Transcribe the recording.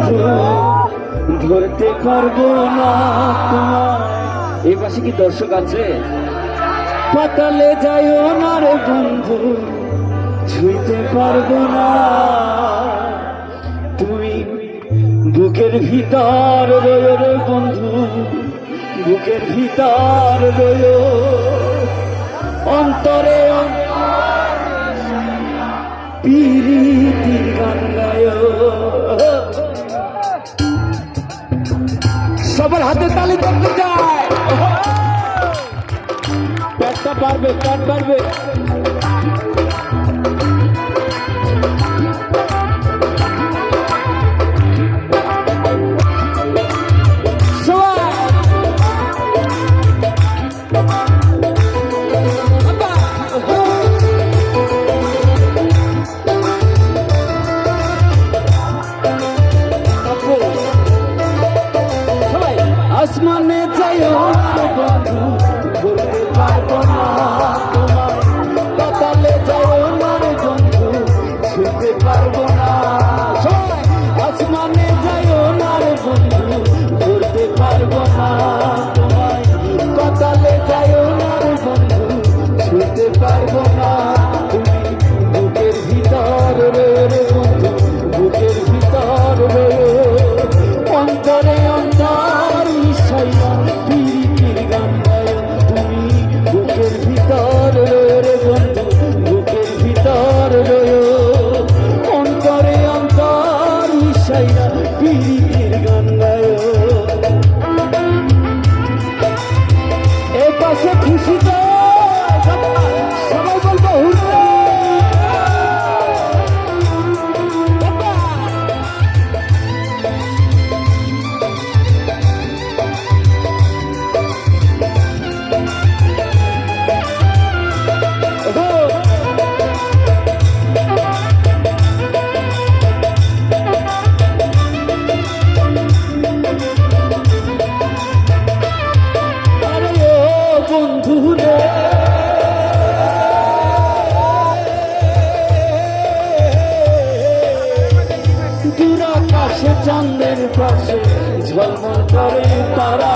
বন্ধু ধরতে পারবো না তোমার। এই পাশে কি দর্শক আছে? পাতালে যাইও না রে বন্ধু, ছুঁইতে পারবো না। তুমি বুকের ভিতর রয়ো রে বন্ধু, বুকের ভিতর রয়ো, অন্তরে প্রীতির গান গায়। সবার হাতে তালি করতে চায়, পেটটা পারবে, পেট পারবে। আসমানে যাইও বন্ধু, বলতে পারবো না তোমায়। পাতালে যাইও না রে বন্ধু, ছুঁতে পারবো না। আসমানে যাইও না রে বন্ধু, বলতে পারবো না তোমায়। পাতালে যাইও না রে বন্ধু, ছুঁতে পারবো না। তুমি বুকের ভিতর রয়ে রে বন্ধু, বুকের ভিতর রয়ে, অন্তরে অন্তর মিশাইয়া প্রীতির গান গায়। তুমি বুকের ভিতর রয়ে রে বন্ধু, বুকের ভিতর রয়ে, অন্তরে অন্তর মিশাইয়া প্রীতির গান গায়। এ পাশে খুশি তো সবাই বলবো হুররা। চাঁদের পাশে ঝলমল করে তারা,